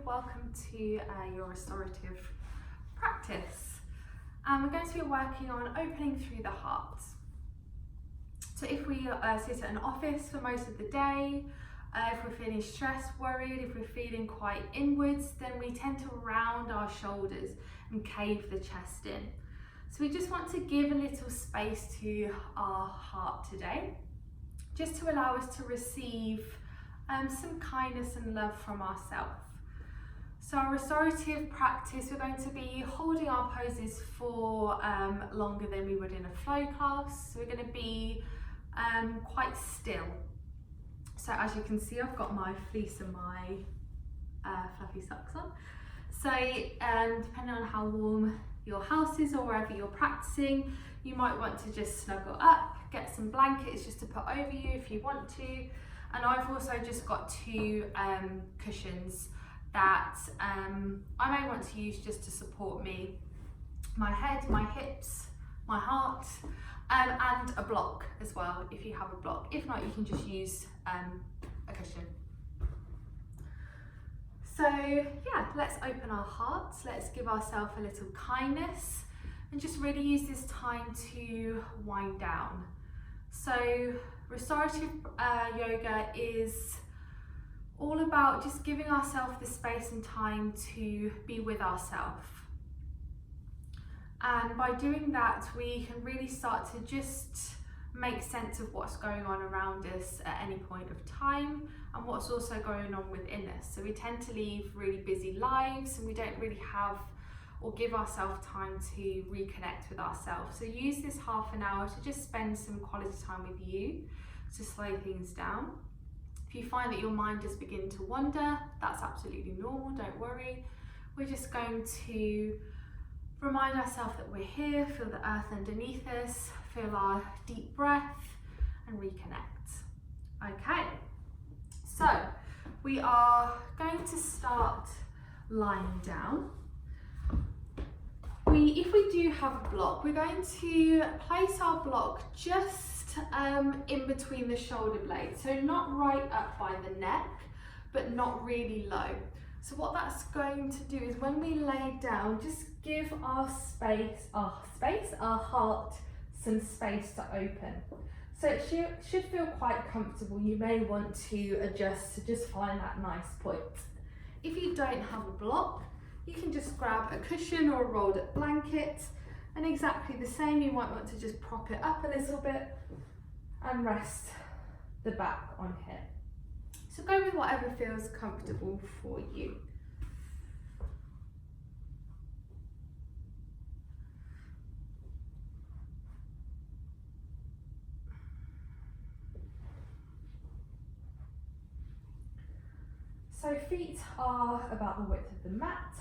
welcome to your restorative practice. We're going to be working on opening through the heart. So if we sit at an office for most of the day, if we're feeling stressed, worried, if we're feeling quite inwards, then we tend to round our shoulders and cave the chest in. So we just want to give a little space to our heart today, just to allow us to receive some kindness and love from ourselves. So our restorative practice, we're going to be holding our poses for longer than we would in a flow class. So we're going to be quite still. So as you can see, I've got my fleece and my fluffy socks on. So depending on how warm your house is or wherever you're practicing, you might want to just snuggle up, get some blankets just to put over you if you want to. And I've also just got two cushions that I may want to use just to support me, my head, my hips, my heart, and a block as well if you have a block. If not, you can just use a cushion. So yeah, let's open our hearts, let's give ourselves a little kindness and just really use this time to wind down. So restorative yoga is all about just giving ourselves the space and time to be with ourselves. And by doing that, we can really start to just make sense of what's going on around us at any point of time and what's also going on within us. So we tend to live really busy lives and we don't really have or give ourselves time to reconnect with ourselves. So use this half an hour to just spend some quality time with you to slow things down. If you find that your mind does begin to wander, that's absolutely normal, don't worry. We're just going to remind ourselves that we're here, feel the earth underneath us, feel our deep breath and reconnect. Okay, so we are going to start lying down. If we do have a block, we're going to place our block just in between the shoulder blades. So not right up by the neck, but not really low. So what that's going to do is when we lay down, just give our heart some space to open. So it should feel quite comfortable. You may want to adjust to just find that nice point. If you don't have a block, you can just grab a cushion or a rolled up blanket, and exactly the same, you might want to just prop it up a little bit and rest the back on here. So go with whatever feels comfortable for you. So feet are about the width of the mat.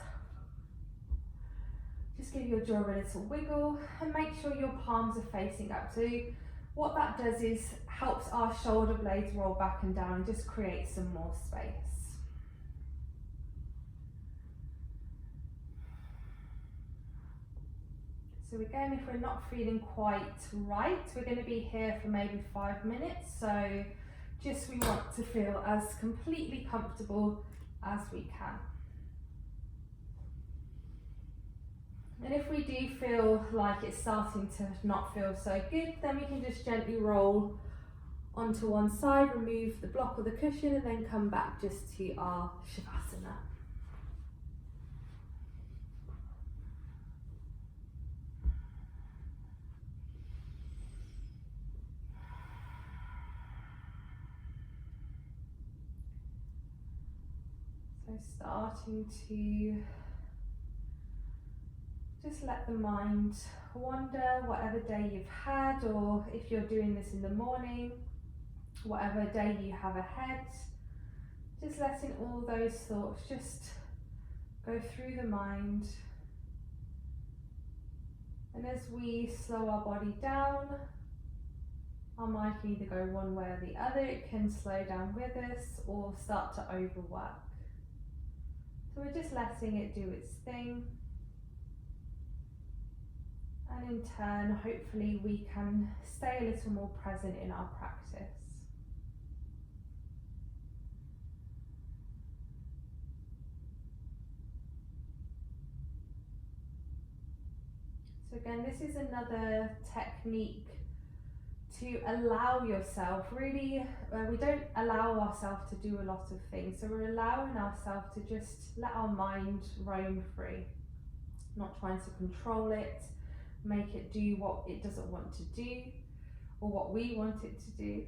Just give your jaw a little wiggle and make sure your palms are facing up. So what that does is helps our shoulder blades roll back and down and just create some more space. So again, if we're not feeling quite right, we're going to be here for maybe 5 minutes. So just we want to feel as completely comfortable as we can. And if we do feel like it's starting to not feel so good, then we can just gently roll onto one side, remove the block or the cushion, and then come back just to our Shavasana. So starting to just let the mind wander, whatever day you've had, or if you're doing this in the morning, whatever day you have ahead, just letting all those thoughts just go through the mind. And as we slow our body down, our mind can either go one way or the other. It can slow down with us or start to overwork. So we're just letting it do its thing. And in turn, hopefully we can stay a little more present in our practice. So again, this is another technique to allow yourself, really, we don't allow ourselves to do a lot of things, so we're allowing ourselves to just let our mind roam free, not trying to control it, make it do what it doesn't want to do, or what we want it to do.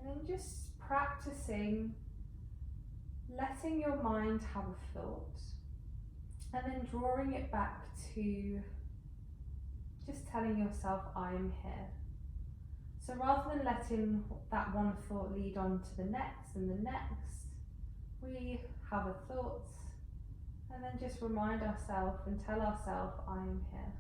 And then just practicing letting your mind have a thought and then drawing it back to just telling yourself, I am here. So rather than letting that one thought lead on to the next and the next, we have a thought and then just remind ourselves and tell ourselves, I am here.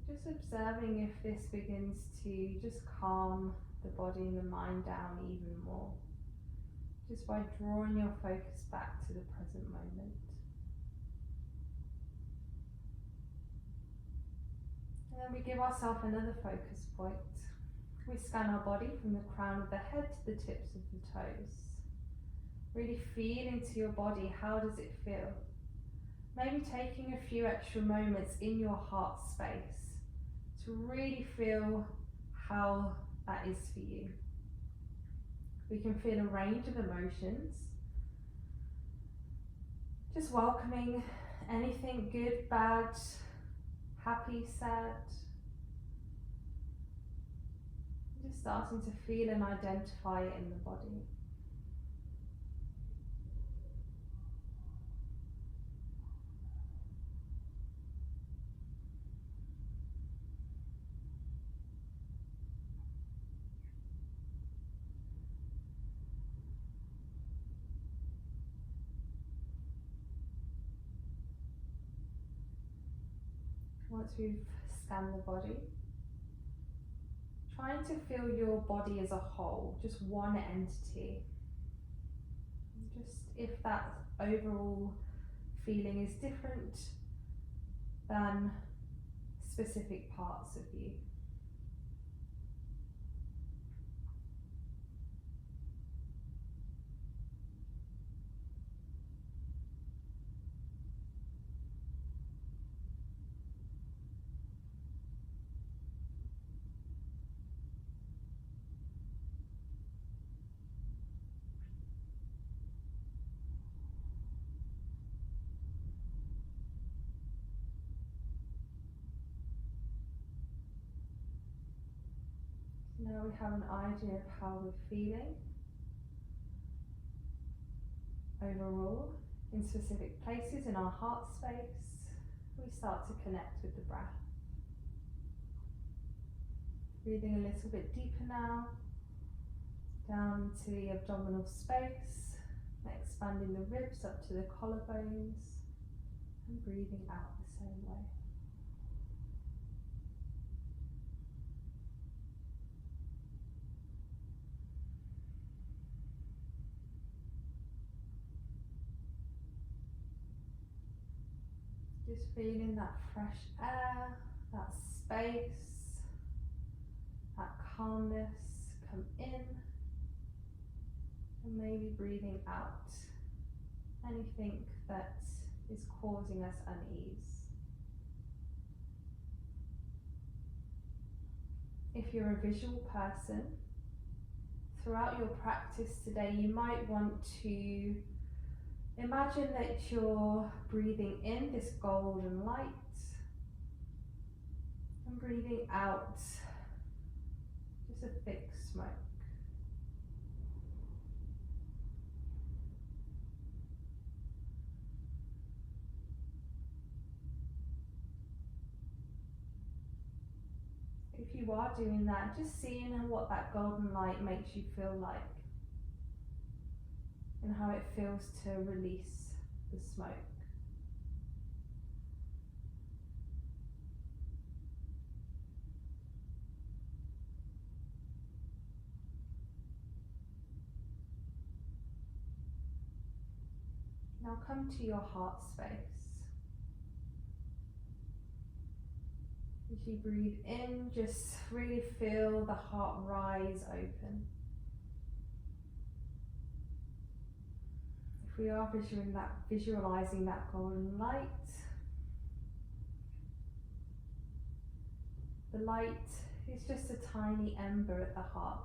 Just observing if this begins to just calm the body and the mind down even more, just by drawing your focus back to the present moment. And then we give ourselves another focus point. We scan our body from the crown of the head to the tips of the toes. Really feel into your body, how does it feel? Maybe taking a few extra moments in your heart space to really feel how that is for you. We can feel a range of emotions. Just welcoming anything good, bad, happy, sad. Just starting to feel and identify it in the body. Once we've scanned the body, trying to feel your body as a whole, just one entity. Just if that overall feeling is different than specific parts of you. Now we have an idea of how we're feeling overall in specific places in our heart space. We start to connect with the breath. Breathing a little bit deeper now, down into the abdominal space, expanding the ribs up to the collarbones, and breathing out the same way. Just feeling that fresh air, that space, that calmness come in, and maybe breathing out anything that is causing us unease. If you're a visual person, throughout your practice today, you might want to imagine that you're breathing in this golden light and breathing out just a thick smoke. if you are doing that, just seeing what that golden light makes you feel like and how it feels to release the smoke. Now come to your heart space. As you breathe in, just really feel the heart rise open. If we are visualizing that golden light, the light is just a tiny ember at the heart.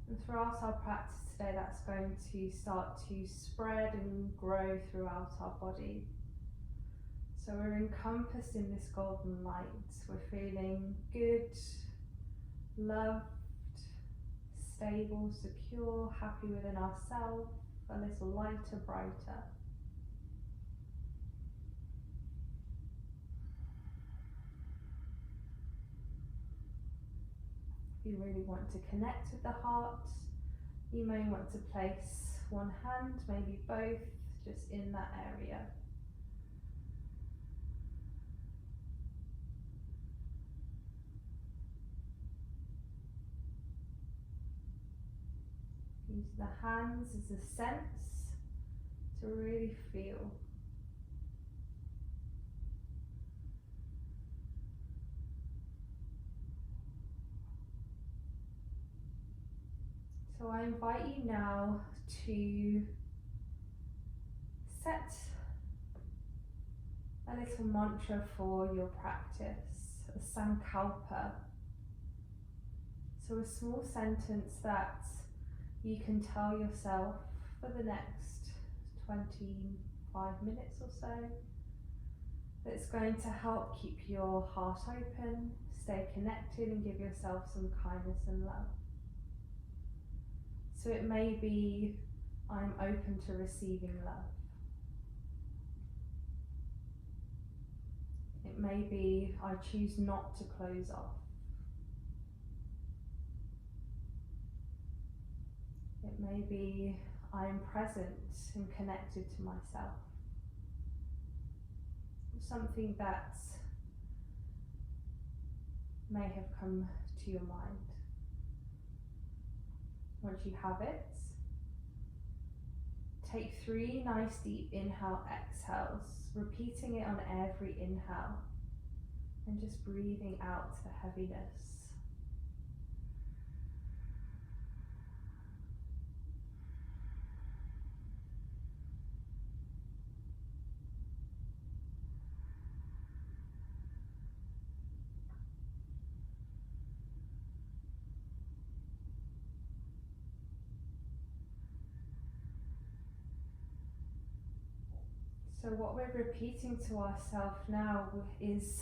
And throughout our practice today, that's going to start to spread and grow throughout our body. So we're encompassed in this golden light. We're feeling good, loved, stable, secure, happy within ourselves, a little lighter, brighter. If you really want to connect with the heart, you may want to place one hand, maybe both, just in that area. Use the hands as a sense to really feel. So I invite you now to set a little mantra for your practice, a sankalpa. So a small sentence that you can tell yourself for the next 25 minutes or so, that's going to help keep your heart open, stay connected, and give yourself some kindness and love. So it may be, I'm open to receiving love. It may be, I choose not to close off. It may be, I am present and connected to myself. Something that may have come to your mind. Once you have it, take 3 nice deep inhale, exhales, repeating it on every inhale, and just breathing out the heaviness. So what we're repeating to ourselves now is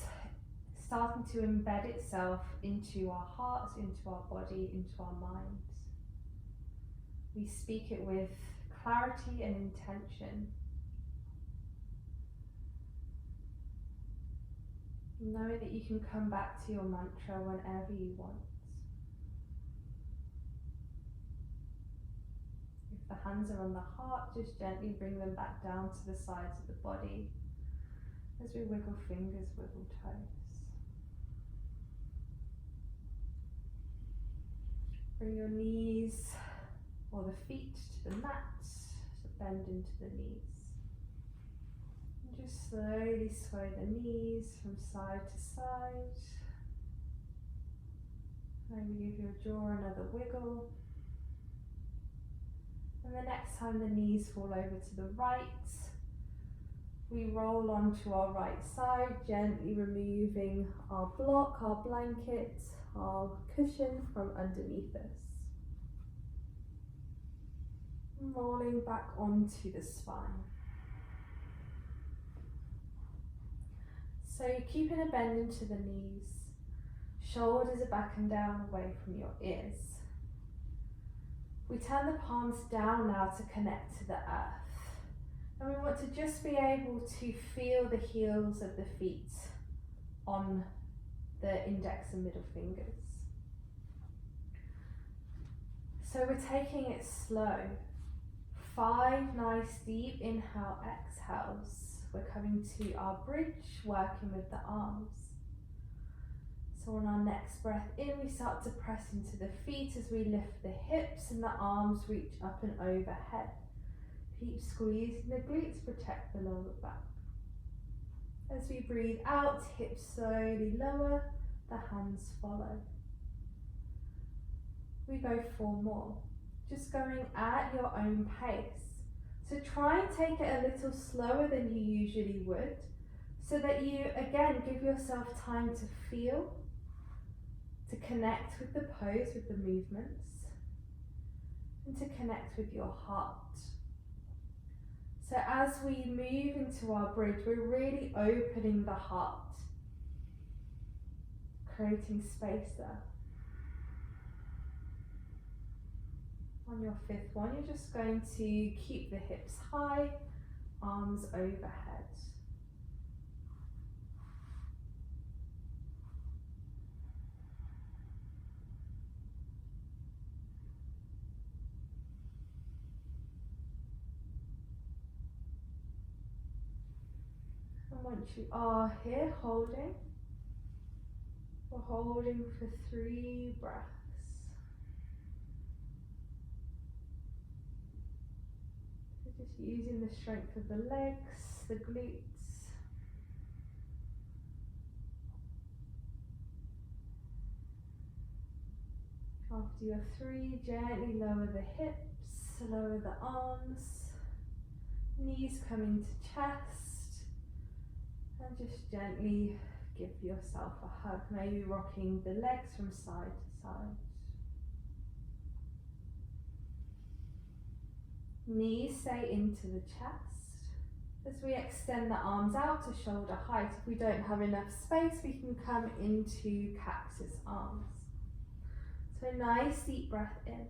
starting to embed itself into our hearts, into our body, into our minds. We speak it with clarity and intention. Know that you can come back to your mantra whenever you want. The hands are on the heart, just gently bring them back down to the sides of the body as we wiggle fingers, wiggle toes. Bring your knees or the feet to the mat, so bend into the knees. And just slowly sway the knees from side to side. Maybe give your jaw another wiggle. And the next time the knees fall over to the right, we roll onto our right side, gently removing our block, our blanket, our cushion from underneath us. And rolling back onto the spine. So you're keeping a bend into the knees, shoulders are back and down away from your ears. We turn the palms down now to connect to the earth. And we want to just be able to feel the heels of the feet on the index and middle fingers. So we're taking it slow. 5 nice deep inhale, exhales. We're coming to our bridge, working with the arms. So on our next breath in, we start to press into the feet as we lift the hips and the arms reach up and overhead. Keep squeezing the glutes, protect the lower back. As we breathe out, hips slowly lower, the hands follow. We go 4 more, just going at your own pace. So try and take it a little slower than you usually would, so that you again give yourself time to feel, to connect with the pose, with the movements, and to connect with your heart. So as we move into our bridge, we're really opening the heart, creating space there. On your 5th one, you're just going to keep the hips high, arms overhead. And once you are here holding, we're holding for 3 breaths. Just using the strength of the legs, the glutes. After your 3, gently lower the hips, lower the arms, knees coming to chest, and just gently give yourself a hug, maybe rocking the legs from side to side. Knees stay into the chest. As we extend the arms out to shoulder height, if we don't have enough space, we can come into cactus arms. So nice deep breath in.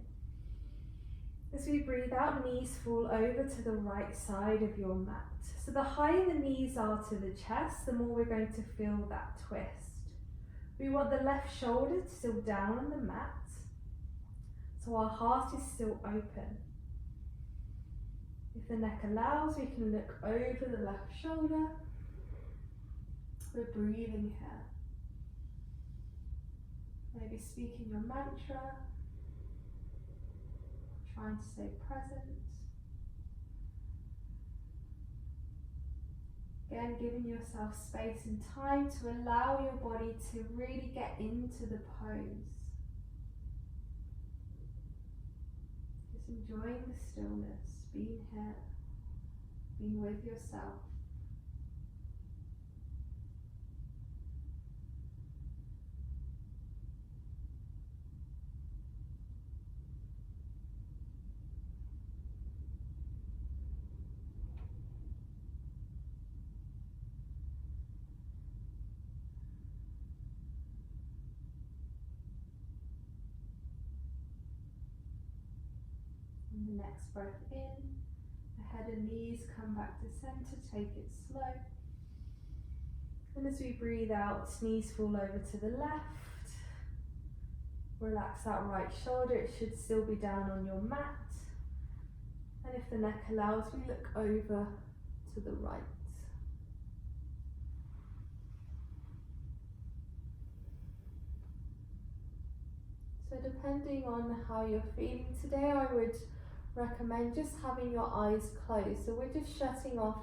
As we breathe out, knees fall over to the right side of your mat. So the higher the knees are to the chest, the more we're going to feel that twist. We want the left shoulder still down on the mat, so our heart is still open. If the neck allows, we can look over the left shoulder. We're breathing here. Maybe speaking your mantra, trying to stay present. Again, giving yourself space and time to allow your body to really get into the pose. Just enjoying the stillness, being here, being with yourself. And the next breath in, the head and knees come back to center, take it slow. And as we breathe out, knees fall over to the left. Relax that right shoulder, it should still be down on your mat. And if the neck allows, we look over to the right. So depending on how you're feeling today, I would recommend just having your eyes closed. So we're just shutting off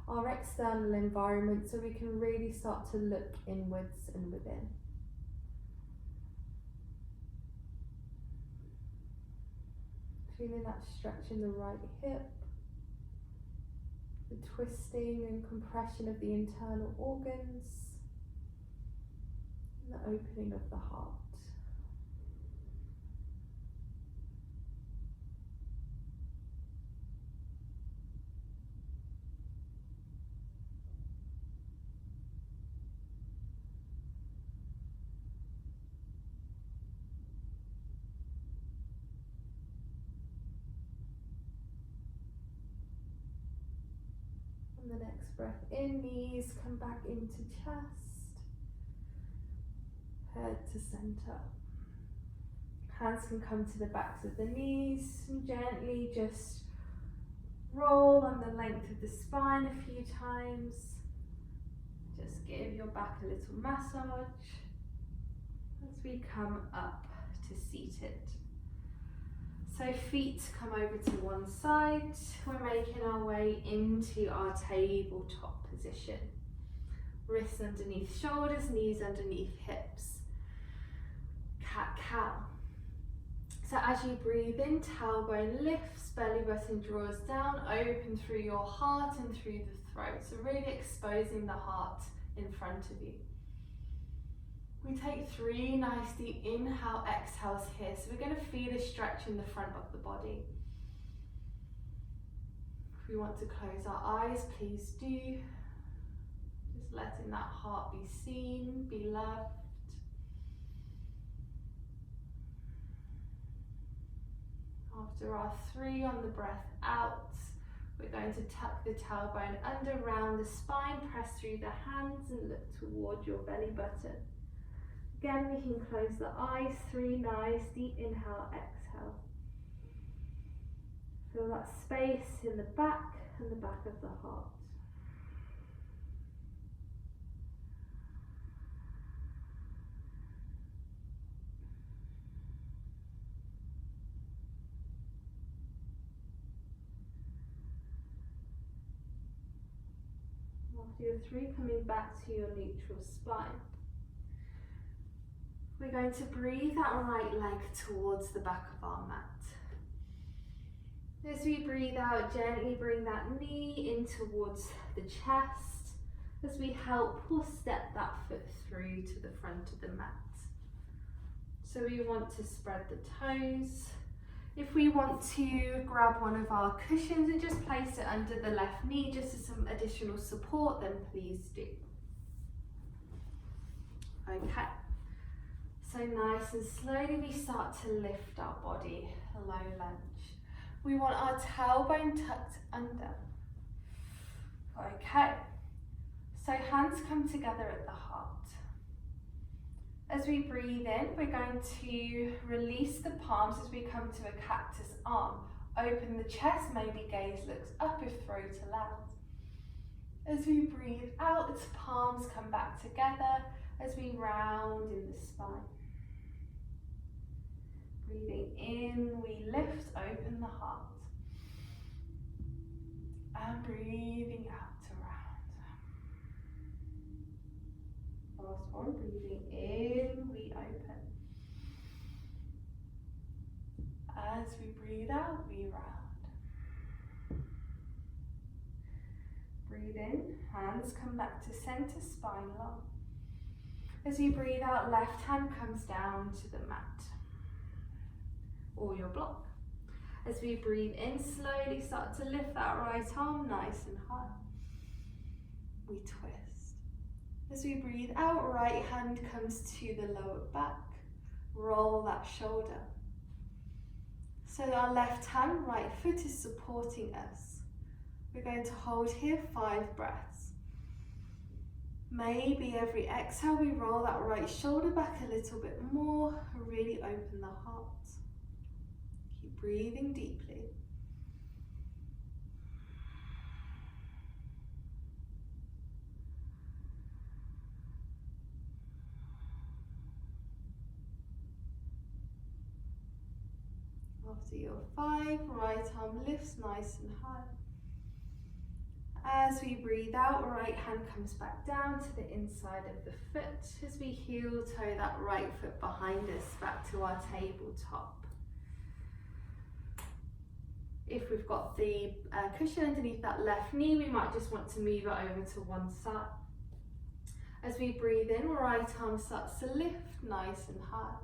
our external environment so we can really start to look inwards and within. Feeling that stretch in the right hip, the twisting and compression of the internal organs, and the opening of the heart. And the next breath in, knees come back into chest. head to center. Hands can come to the backs of the knees and gently just roll on the length of the spine a few times. Just give your back a little massage as we come up to seated. So feet come over to one side. We're making our way into our tabletop position. Wrists underneath shoulders, knees underneath hips. Cat-cow. So as you breathe in, tailbone lifts, belly button draws down, open through your heart and through the throat. So really exposing the heart in front of you. We take 3 nice deep inhale, exhales here. So we're going to feel a stretch in the front of the body. If we want to close our eyes, please do. Just letting that heart be seen, be loved. After our 3 on the breath out, we're going to tuck the tailbone under, round the spine, press through the hands and look toward your belly button. Again, we can close the eyes, 3 nice deep inhale, exhale. Feel that space in the back and the back of the heart. After your 3, coming back to your neutral spine. We're going to breathe that right leg towards the back of our mat. As we breathe out, gently bring that knee in towards the chest as we help or step that foot through to the front of the mat. So we want to spread the toes. If we want to grab one of our cushions and just place it under the left knee just as some additional support, then please do. Okay. So nice and slowly we start to lift our body, a low lunge. We want our tailbone tucked under. Okay. So hands come together at the heart. As we breathe in, we're going to release the palms as we come to a cactus arm. Open the chest, maybe gaze looks up if throat allows. As we breathe out, its palms come back together as we round in the spine. Breathing in, we lift, open the heart. And breathing out to round. Last one, breathing in, we open. As we breathe out, we round. Breathe in, hands come back to center, spine long. As you breathe out, left hand comes down to the mat or your block. As we breathe in, slowly start to lift that right arm nice and high. We twist. As we breathe out, right hand comes to the lower back. Roll that shoulder. So our left hand, right foot is supporting us. We're going to hold here 5 breaths. Maybe every exhale we roll that right shoulder back a little bit more, really open the heart. Keep breathing deeply. After your 5, right arm lifts nice and high. As we breathe out, right hand comes back down to the inside of the foot as we heel toe that right foot behind us back to our tabletop. If we've got the cushion underneath that left knee, we might just want to move it over to one side. As we breathe in, right arm starts to lift nice and high.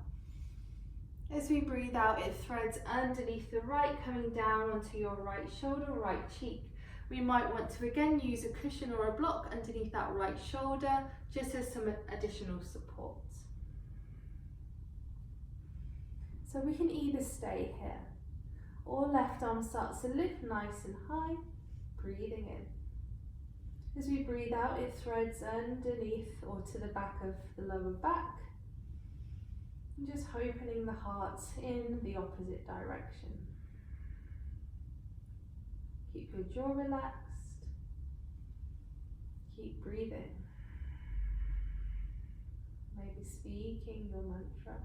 As we breathe out, it threads underneath the right, coming down onto your right shoulder, right cheek. We might want to again use a cushion or a block underneath that right shoulder, just as some additional support. So we can either stay here, or left arm starts to lift nice and high, breathing in. As we breathe out, it threads underneath or to the back of the lower back. And just opening the heart in the opposite direction. Keep your jaw relaxed. Keep breathing. Maybe speaking your mantra.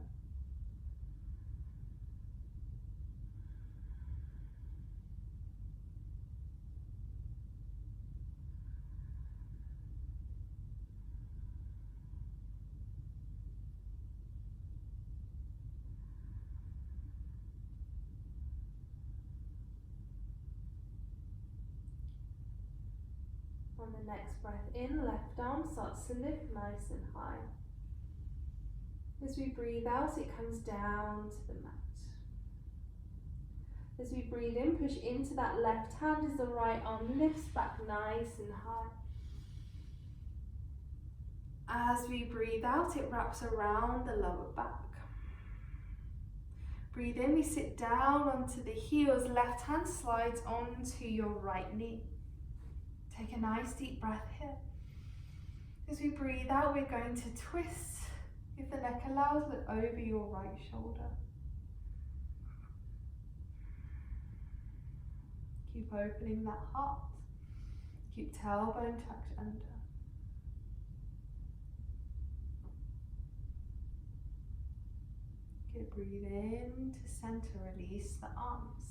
On the next breath in, left arm starts to lift nice and high. As we breathe out, it comes down to the mat. As we breathe in, push into that left hand as the right arm lifts back nice and high. As we breathe out, it wraps around the lower back. Breathe in, we sit down onto the heels, left hand slides onto your right knee. Take a nice deep breath here. As we breathe out, we're going to twist, if the neck allows, look over your right shoulder. Keep opening that heart. Keep tailbone tucked under. Good, breathe in to center, release the arms.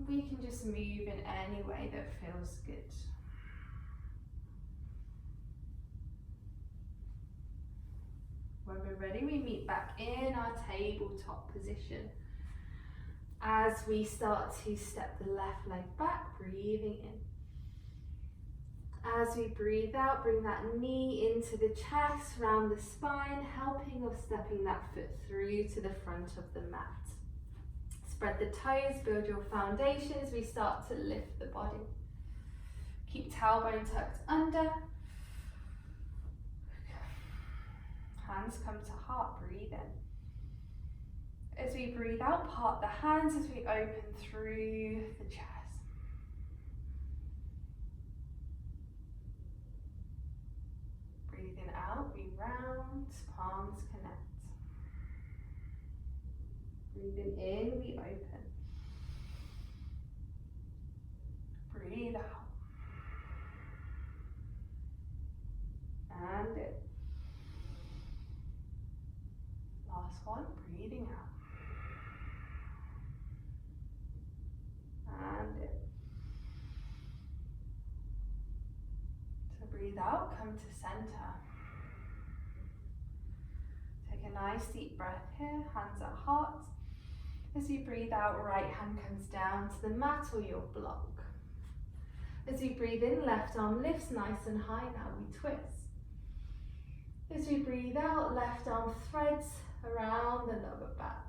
We can just move in any way that feels good. When we're ready, we meet back in our tabletop position. As we start to step the left leg back, breathing in. As we breathe out, bring that knee into the chest, round the spine, helping of stepping that foot through to the front of the mat. Spread the toes, build your foundation as we start to lift the body. Keep tailbone tucked under. Hands come to heart, breathe in. As we breathe out, part the hands as we open through the chest. Breathing out, we round, palms connect. Breathing in, we open. Breathe out. And in. Last one, breathing out. And in. So breathe out, come to center. Take a nice deep breath here, hands at heart. As you breathe out, right hand comes down to the mat or your block. As you breathe in, left arm lifts nice and high, now we twist. As we breathe out, left arm threads around the lower back.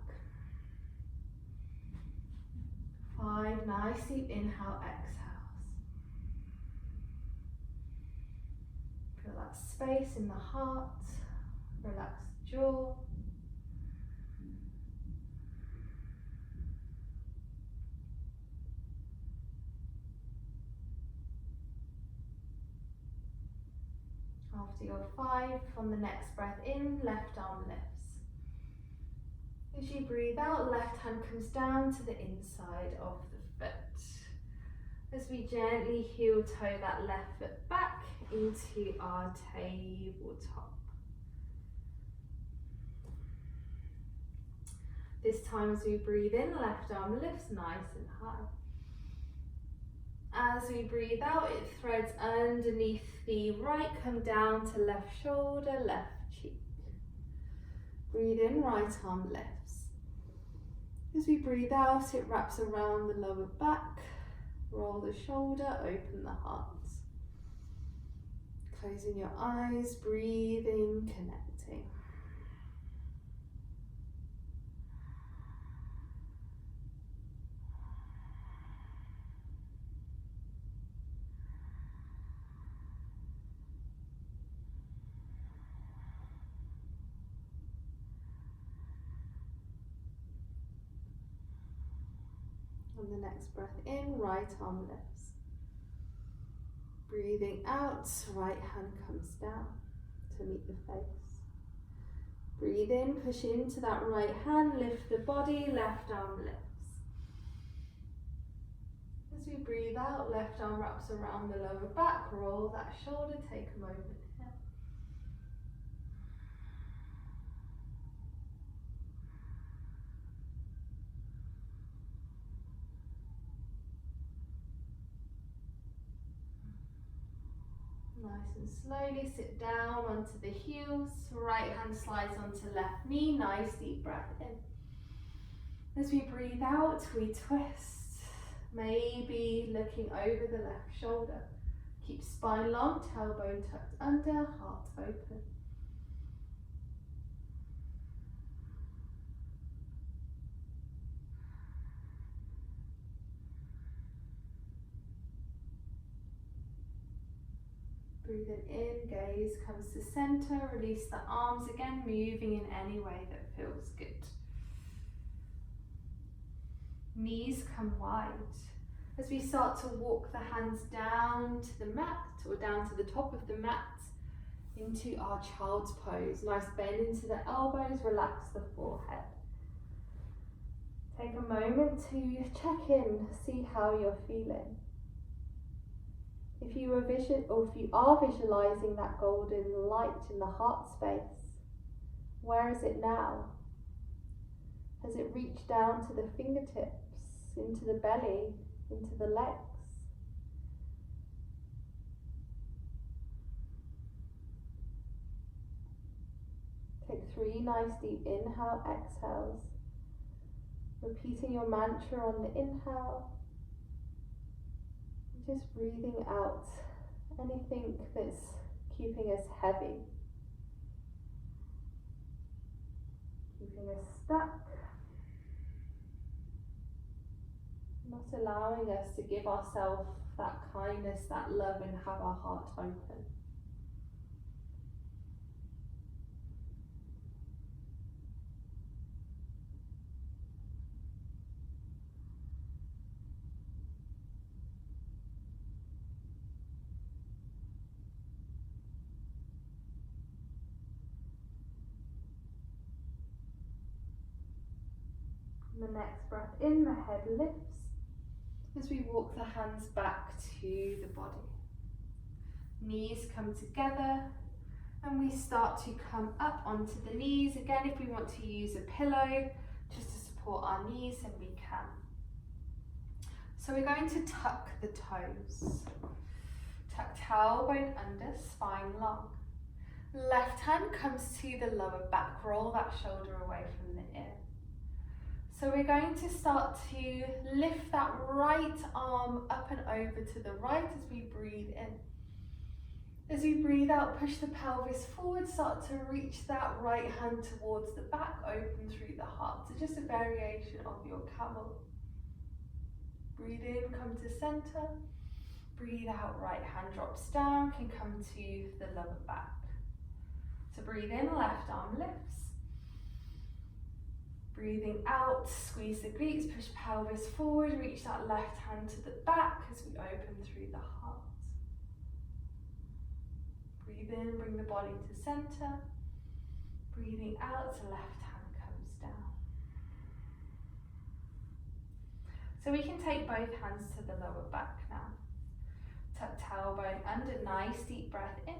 5 nice deep inhale, exhales. Feel that space in the heart, relax the jaw. After your 5, from the next breath in, left arm lifts. As you breathe out, left hand comes down to the inside of the foot. As we gently heel toe that left foot back into our tabletop. This time as we breathe in, left arm lifts nice and high. As we breathe out, it threads underneath the right, come down to left shoulder, left cheek. Breathe in, right arm lifts. As we breathe out, it wraps around the lower back. Roll the shoulder, open the heart. Closing your eyes, breathing, connecting. On the next breath in, right arm lifts. Breathing out, right hand comes down to meet the face. Breathe in, push into that right hand, lift the body, left arm lifts. As we breathe out, left arm wraps around the lower back, roll that shoulder, take a moment here. Nice and slowly sit down onto the heels, right hand slides onto left knee, nice deep breath in. As we breathe out, we twist, maybe looking over the left shoulder. Keep spine long, tailbone tucked under, heart open. Breathing in, gaze comes to center, release the arms again, moving in any way that feels good. Knees come wide. As we start to walk the hands down to the mat or down to the top of the mat into our child's pose. Nice bend into the elbows, relax the forehead. Take a moment to check in, see how you're feeling. If you are visualizing that golden light in the heart space, where is it now? Has it reached down to the fingertips, into the belly, into the legs? Take 3 nice deep inhale, exhales. Repeating your mantra on the inhale. Just breathing out anything that's keeping us heavy, keeping us stuck, not allowing us to give ourselves that kindness, that love, and have our heart open. The next breath in, the head lifts as we walk the hands back to the body. Knees come together and we start to come up onto the knees. Again, if we want to use a pillow just to support our knees, then we can. So we're going to tuck the toes. Tuck tailbone under, spine long. Left hand comes to the lower back, roll that shoulder away from the ear. So we're going to start to lift that right arm up and over to the right as we breathe in. As we breathe out, push the pelvis forward, start to reach that right hand towards the back, open through the heart. So just a variation of your camel. Breathe in, come to center. Breathe out, right hand drops down, can come to the lower back. So breathe in, left arm lifts. Breathing out, squeeze the glutes, push pelvis forward, reach that left hand to the back as we open through the heart. Breathe in, bring the body to center. Breathing out, the left hand comes down. So we can take both hands to the lower back now. Tuck tailbone under, nice deep breath in.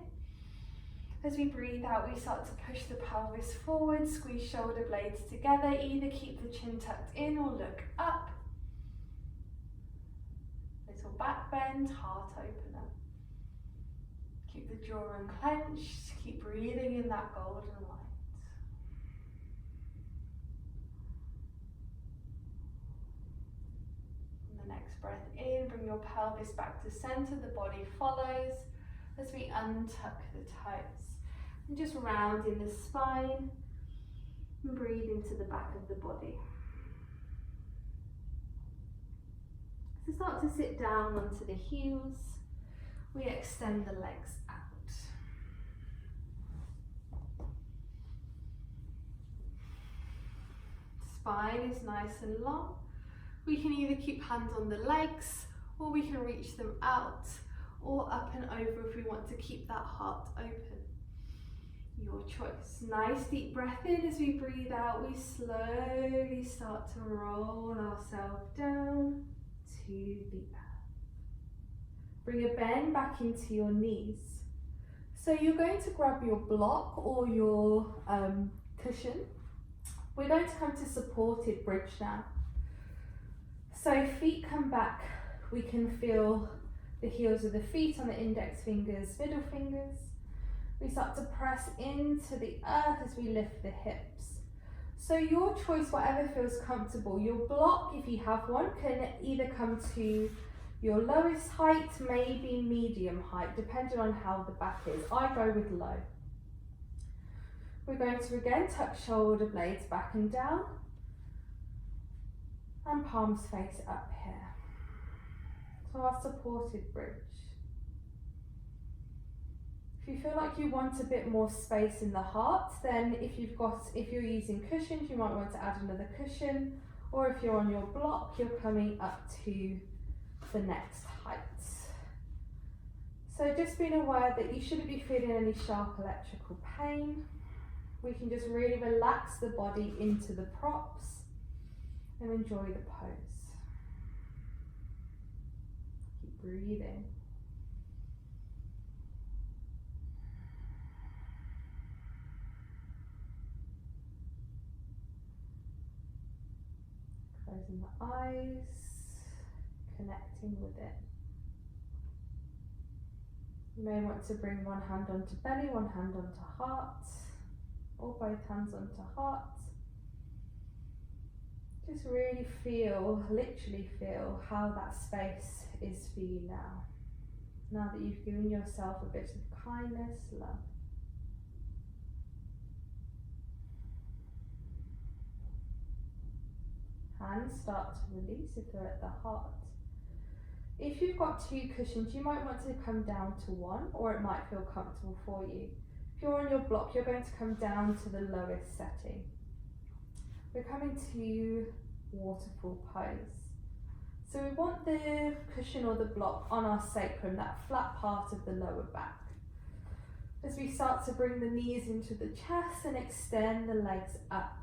As we breathe out, we start to push the pelvis forward, squeeze shoulder blades together, either keep the chin tucked in or look up. Little back bend, heart opener. Keep the jaw unclenched, keep breathing in that golden light. And the next breath in, bring your pelvis back to center, the body follows as we untuck the toes. And just rounding the spine and breathe into the back of the body. So start to sit down onto the heels. We extend the legs out. Spine is nice and long. We can either keep hands on the legs or we can reach them out or up and over if we want to keep that heart open. your choice. Nice deep breath in. As we breathe out, we slowly start to roll ourselves down to the earth. Bring a bend back into your knees. So you're going to grab your block or your cushion. We're going to come to supported bridge now. So feet come back. We can feel the heels of the feet on the index fingers, middle fingers. We start to press into the earth as we lift the hips. So your choice, whatever feels comfortable. Your block, if you have one, can either come to your lowest height, maybe medium height, depending on how the back is. I go with low. We're going to again tuck shoulder blades back and down, and palms face up here. So our supported bridge. If you feel like you want a bit more space in the heart, then if you're using cushions, you might want to add another cushion, or if you're on your block, you're coming up to the next height. So just being aware that you shouldn't be feeling any sharp electrical pain. We can just really relax the body into the props and enjoy the pose. Keep breathing. Closing the eyes, connecting with it. You may want to bring one hand onto belly, one hand onto heart, or both hands onto heart. Just really feel, literally feel how that space is for you now. Now that you've given yourself a bit of kindness, love. Hands start to release if they're at the heart. If you've got two cushions, you might want to come down to one, or it might feel comfortable for you. If you're on your block, you're going to come down to the lowest setting. We're coming to waterfall pose. So we want the cushion or the block on our sacrum, that flat part of the lower back. As we start to bring the knees into the chest and extend the legs up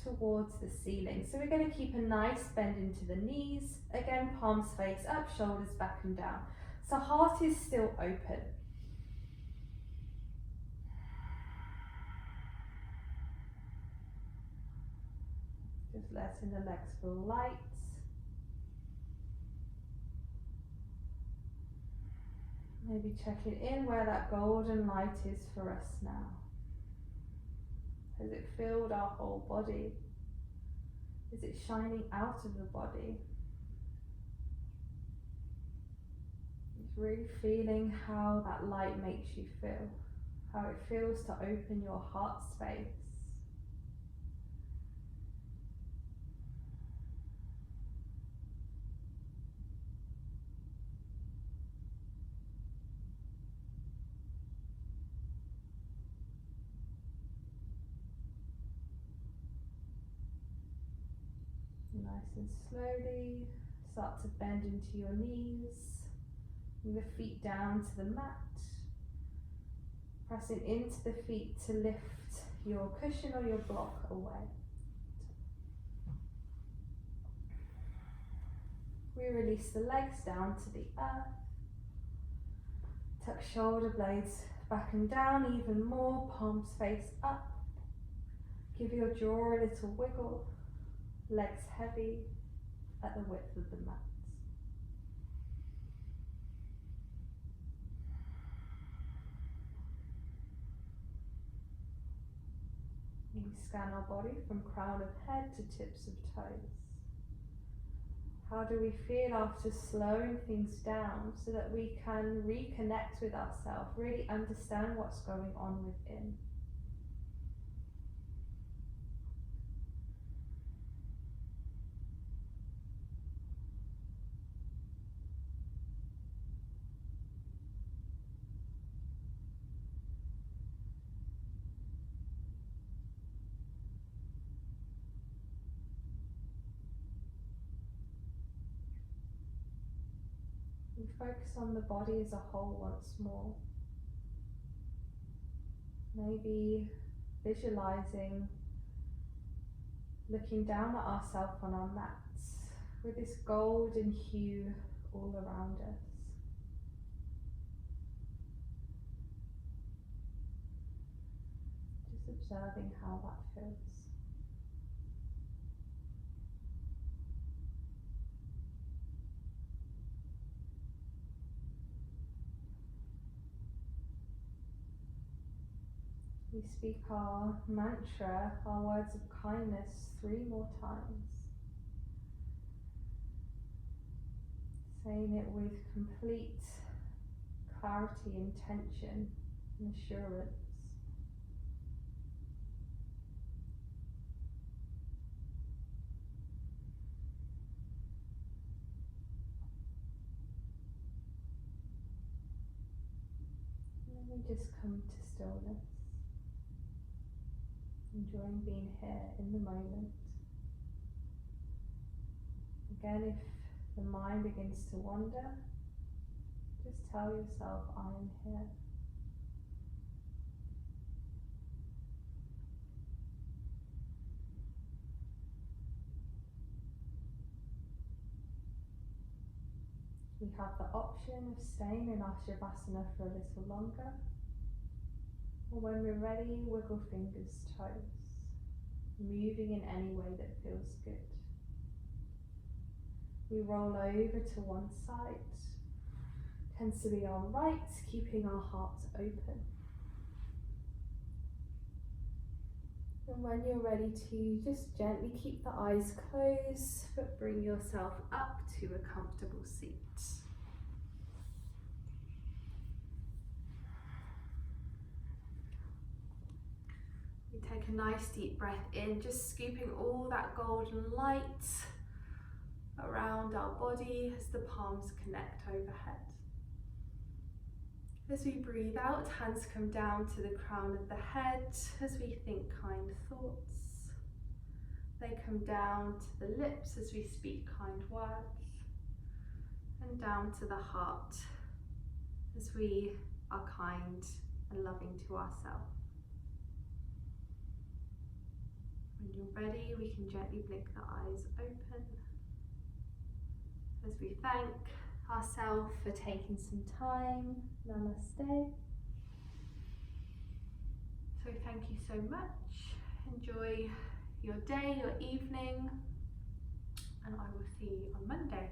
towards the ceiling. So we're going to keep a nice bend into the knees. Again, palms face up, shoulders back and down. So heart is still open. Just letting the legs feel light. Maybe checking in where that golden light is for us now. Has it filled our whole body? Is it shining out of the body? It's really feeling how that light makes you feel, how it feels to open your heart space. Nice and slowly, start to bend into your knees, bring the feet down to the mat, pressing into the feet to lift your cushion or your block away. We release the legs down to the earth, tuck shoulder blades back and down even more, palms face up, give your jaw a little wiggle. Legs heavy at the width of the mat. We scan our body from crown of head to tips of toes. How do we feel after slowing things down so that we can reconnect with ourselves, really understand what's going on within? We focus on the body as a whole once more. Maybe visualizing looking down at ourselves on our mats with this golden hue all around us. Just observing how that feels. We speak our mantra, our words of kindness 3 more times. Saying it with complete clarity, intention, and assurance. And then we just come to stillness, enjoying being here in the moment. Again, if the mind begins to wander, just tell yourself, I am here. We have the option of staying in our Shavasana for a little longer, or when we're ready, wiggle fingers, toes, moving in any way that feels good. We roll over to one side, tends to be our right, keeping our hearts open. And when you're ready to, just gently keep the eyes closed, but bring yourself up to a comfortable seat. We take a nice deep breath in, just scooping all that golden light around our body as the palms connect overhead. As we breathe out, hands come down to the crown of the head as we think kind thoughts. They come down to the lips as we speak kind words, and down to the heart as we are kind and loving to ourselves. When you're ready, we can gently blink the eyes open as we thank ourselves for taking some time. Namaste. So thank you so much. Enjoy your day, your evening, and I will see you on Monday.